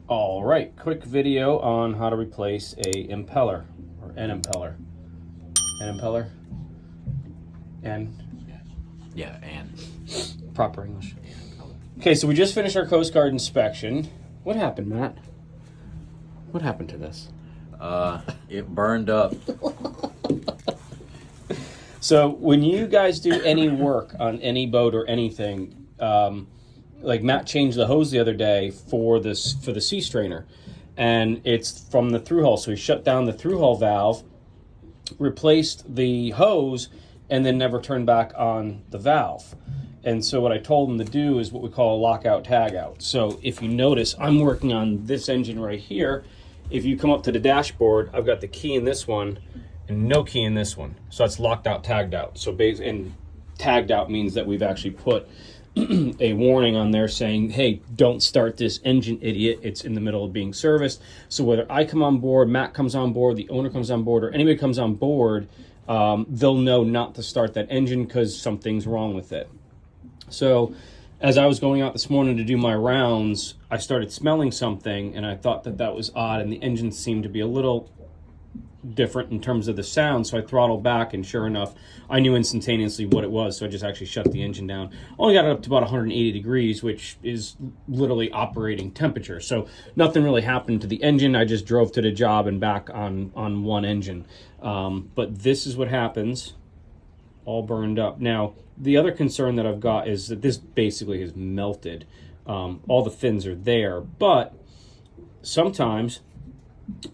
All right, quick video on how to replace a impeller or an impeller. An impeller. And proper English. Okay, so we just finished our Coast Guard inspection. What happened, Matt? What happened to this? It burned up. So when you guys do any work on any boat or anything, like Matt changed the hose the other day for the sea strainer, and it's from the through hull. So he shut down the through hull valve, replaced the hose, and then never turned back on the valve. And so what I told him to do is what we call a lockout tagout. So if you notice, I'm working on this engine right here. If you come up to the dashboard, I've got the key in this one and no key in this one. So that's locked out, tagged out. So and tagged out means that we've actually put a warning on there saying, hey, don't start this engine, idiot. It's in the middle of being serviced. So whether I come on board, Matt comes on board, the owner comes on board, or anybody comes on board, they'll know not to start that engine because something's wrong with it. So as I was going out this morning to do my rounds, I started smelling something, and I thought that was odd, and the engine seemed to be a little different in terms of the sound. So I throttled back, and sure enough, I knew instantaneously what it was. So I just actually shut the engine down. Only got it up to about 180 degrees, which is literally operating temperature. So nothing really happened to the engine. I just drove to the job and back on one engine. But this is what happens, all burned up. Now, the other concern that I've got is that this basically has melted. All the fins are there, but sometimes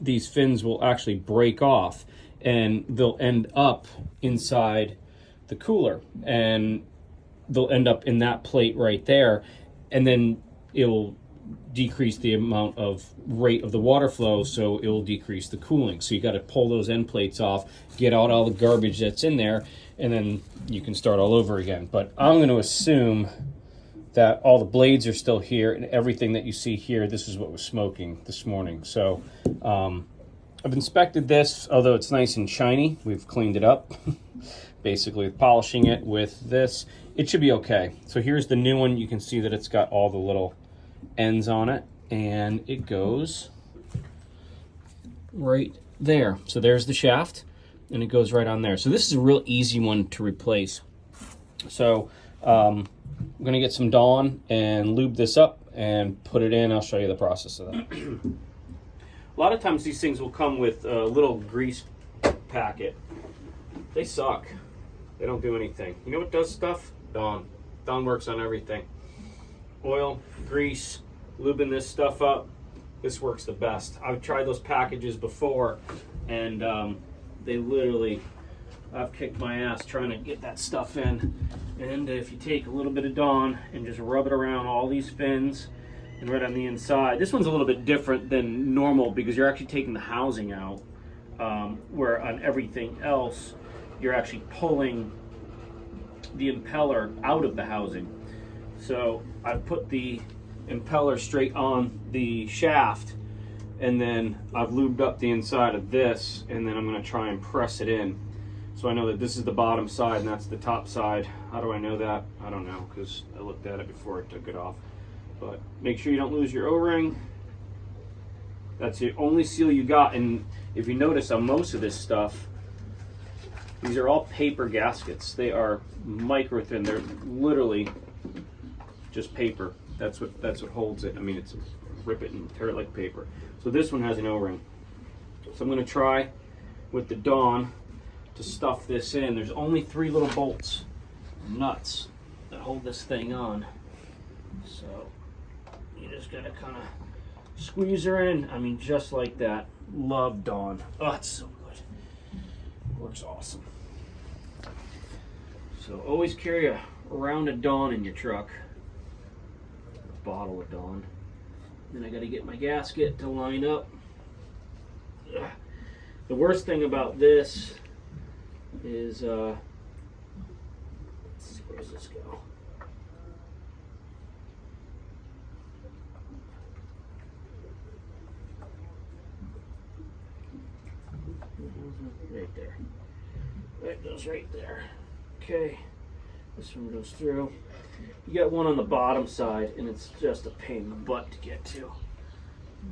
these fins will actually break off and they'll end up inside the cooler, and they'll end up in that plate right there, and then it'll decrease the amount of rate of the water flow, so it'll decrease the cooling. So you got to pull those end plates off, get out all the garbage that's in there, and then you can start all over again. But I'm going to assume that all the blades are still here, and everything that you see here, this is what was smoking this morning. So I've inspected this, although it's nice and shiny. We've cleaned it up, basically polishing it with this. It should be okay. So here's the new one. You can see that it's got all the little ends on it, and it goes right there. So there's the shaft, and it goes right on there. So this is a real easy one to replace. So I'm going to get some Dawn and lube this up and put it in. I'll show you the process of that. A lot of times these things will come with a little grease packet. They suck. They don't do anything. You know what does stuff? Dawn. Dawn works on everything. Oil, grease, lubing this stuff up. This works the best. I've tried those packages before, and they literally, I've kicked my ass trying to get that stuff in. And if you take a little bit of Dawn and just rub it around all these fins and right on the inside, this one's a little bit different than normal because you're actually taking the housing out, where on everything else you're actually pulling the impeller out of the housing. So I put the impeller straight on the shaft, and then I've lubed up the inside of this, and then I'm going to try and press it in. So I know that this is the bottom side and that's the top side. How do I know that? I don't know, because I looked at it before I took it off. But make sure you don't lose your O-ring. That's the only seal you got. And if you notice on most of this stuff, these are all paper gaskets. They are micro thin. They're literally just paper. That's what holds it. I mean, it's rip it and tear it like paper. So this one has an O-ring. So I'm going to try with the Dawn to stuff this in. There's only 3 little bolts, nuts, that hold this thing on. So you just gotta kind of squeeze her in. I mean, just like that. Love Dawn. Oh, it's so good. Works awesome. So always carry a round of Dawn in your truck. A bottle of Dawn. Then I gotta get my gasket to line up. Ugh. The worst thing about this is, let's see, where does this go? Right there. That goes right there. Okay, this one goes through. You got one on the bottom side, and it's just a pain in the butt to get to. I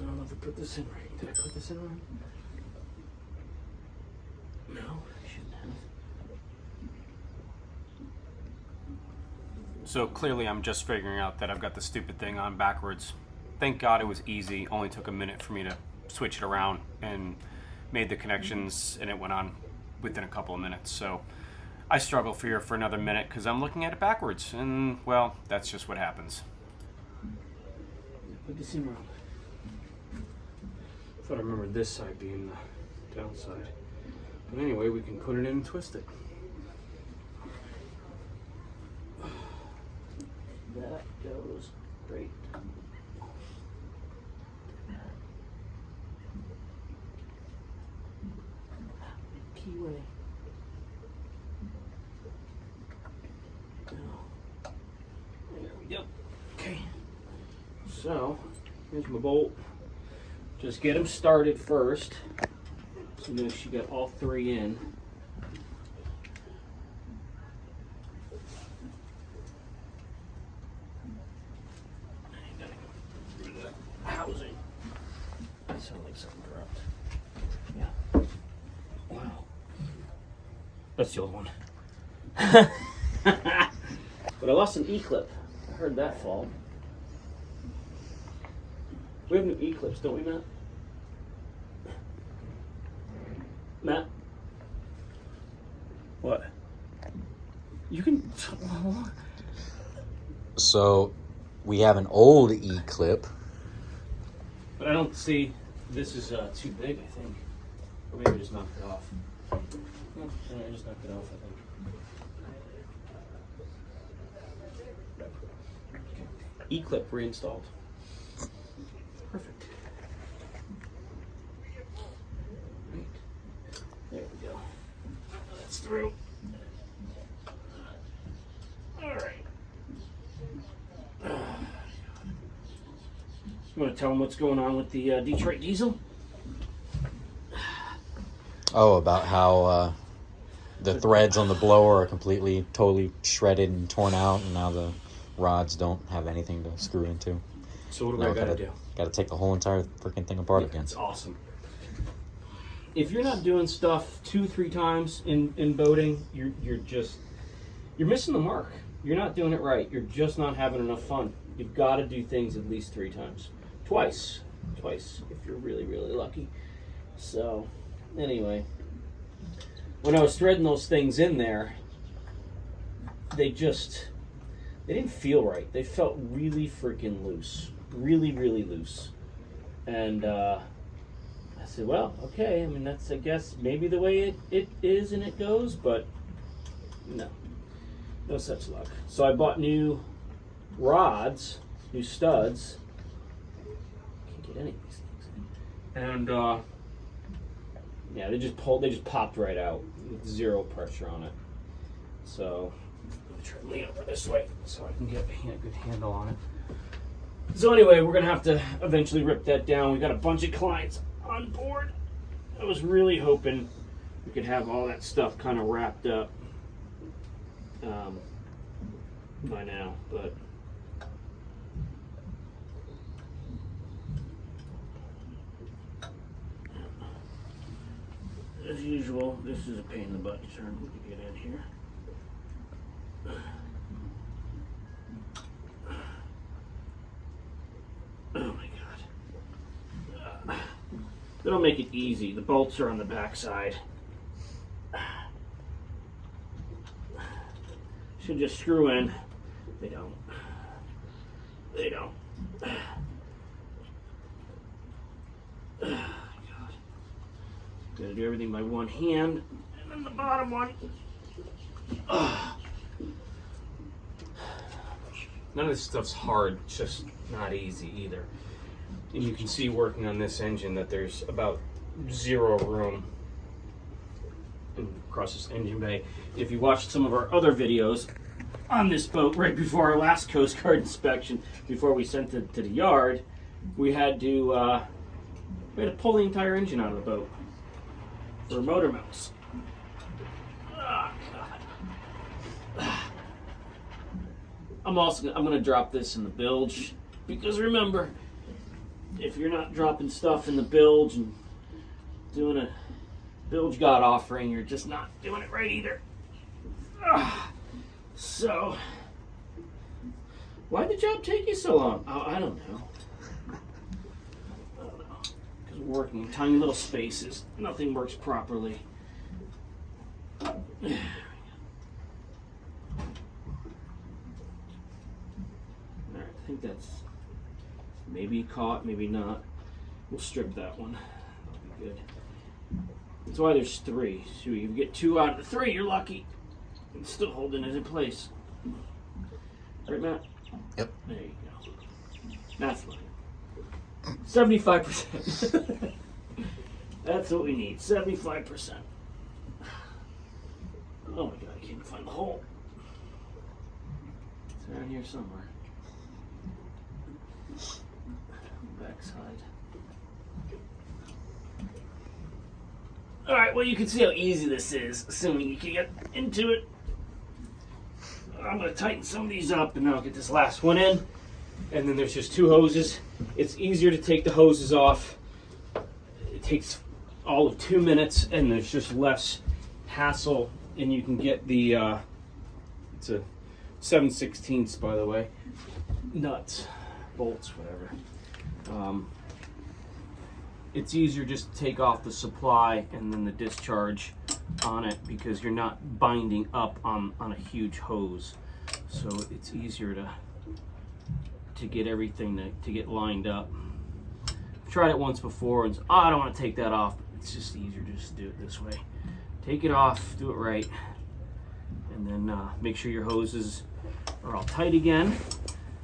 don't know if I put this in right. Did I put this in right? No, I shouldn't have. So clearly I'm just figuring out that I've got the stupid thing on backwards. Thank God it was easy. Only took a minute for me to switch it around and made the connections, and it went on within a couple of minutes. So I struggle here for another minute because I'm looking at it backwards, and well, that's just what happens. Put this in wrong. I thought I remembered this side being the downside. But anyway, we can put it in and twist it. That goes great. Keyway. There we go. Okay. So, here's my bolt. Just get them started first. So make sure you get all three in. Housing. That sounds like something dropped. Yeah. Wow. That's the old one. But I lost an E-clip. I heard that fall. We have new E-clips, don't we, Matt? Matt? What? You can... So, we have an old E-clip. But I don't see... This is too big, I think. Or maybe I just knocked it off. No, I just knocked it off, I think. Okay. E-clip reinstalled. Perfect. Right. There we go. That's through. All right. You want to tell them what's going on with the Detroit Diesel? Oh, about how the threads on the blower are completely, totally shredded and torn out, and now the rods don't have anything to screw into. So what do I gotta do? Gotta take the whole entire freaking thing apart again. That's awesome. If you're not doing stuff 2-3 times in boating, you're missing the mark. You're not doing it right. You're just not having enough fun. You've got to do things at least 3 times. Twice if you're really, really lucky. So, anyway, when I was threading those things in there, they didn't feel right. They felt really freaking loose. Really, really loose. And I said, well, okay, I mean, that's, I guess, maybe the way it is and it goes, but no such luck. So I bought new rods, new studs. Can't get any of these things in. And yeah, they just popped right out with 0 pressure on it. So I'm gonna try to lean over this way so I can get a good handle on it. So anyway, we're gonna have to eventually rip that down. We got a bunch of clients on board. I was really hoping we could have all that stuff kind of wrapped up by now, but as usual, this is a pain in the butt to turn to get in here. Oh my god. They don't make it easy. The bolts are on the back side. Should just screw in. They don't. They don't. God. Gotta do everything by one hand. And then the bottom one. None of this stuff's hard, it's just not easy either. And you can see working on this engine that there's about 0 room across this engine bay. If you watched some of our other videos on this boat right before our last Coast Guard inspection, before we sent it to the yard, we had to pull the entire engine out of the boat for motor mounts. Oh, God. I'm going to drop this in the bilge, because remember, if you're not dropping stuff in the bilge and doing a bilge God offering, you're just not doing it right either. So, why'd the job take you so long? Oh, I don't know. Because we're working in tiny little spaces. Nothing works properly. Alright, I think that's maybe caught, maybe not. We'll strip that one. That'll be good. That's why there's 3. So you get 2 out of the 3, you're lucky. It's still holding it in place. Right, Matt? Yep. There you go. That's fine. 75%. That's what we need. 75%. Oh my god, I can't find the hole. It's around here somewhere. Backside. Alright, well, you can see how easy this is, assuming you can get into it. I'm going to tighten some of these up, and then I'll get this last one in. And then there's just 2 hoses. It's easier to take the hoses off. It takes all of 2 minutes, and there's just less hassle. And you can get the, it's a 7/16, by the way, nuts, bolts, whatever. It's easier just to take off the supply and then the discharge on it, because you're not binding up on a huge hose. So it's easier to get everything to get lined up. I've tried it once before and I don't want to take that off. It's just easier just to do it this way. Take it off, do it right, and then make sure your hoses are all tight again.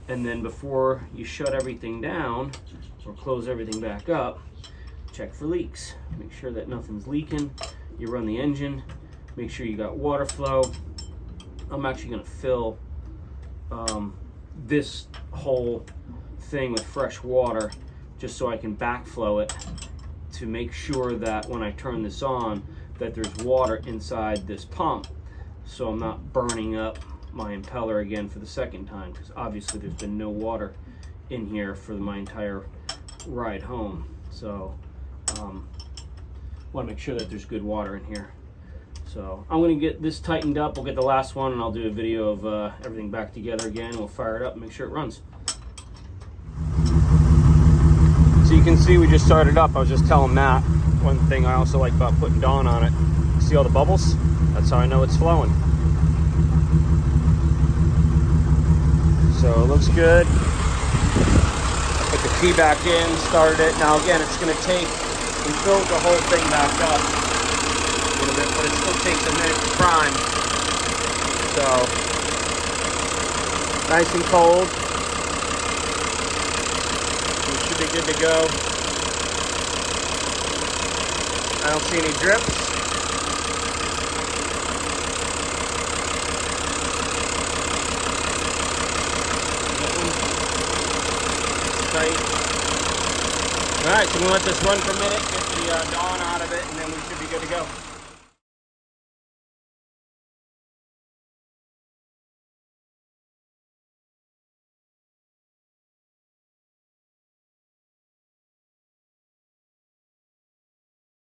And then before you shut everything down or close everything back up, check for leaks. Make sure that nothing's leaking. You run the engine, make sure you got water flow. I'm actually going to fill this whole thing with fresh water just so I can backflow it, to make sure that when I turn this on that there's water inside this pump, so I'm not burning up my impeller again for the second time, because obviously there's been no water in here for my entire ride home. So want to make sure that there's good water in here. So I'm going to get this tightened up. We'll get the last one and I'll do a video of everything back together again. We'll fire it up and make sure it runs. So you can see we just started up. I was just telling Matt, one thing I also like about putting Dawn on it, see all the bubbles? That's how I know it's flowing. So it looks good. Put the key back in, started it. Now again, it's going to take, we filled the whole thing back up a little bit, but it still takes a minute to prime. So, nice and cold. We should be good to go. I don't see any drips. Alright, so we'll let this run for a minute, get the Dawn out of it, and then we should be good to go.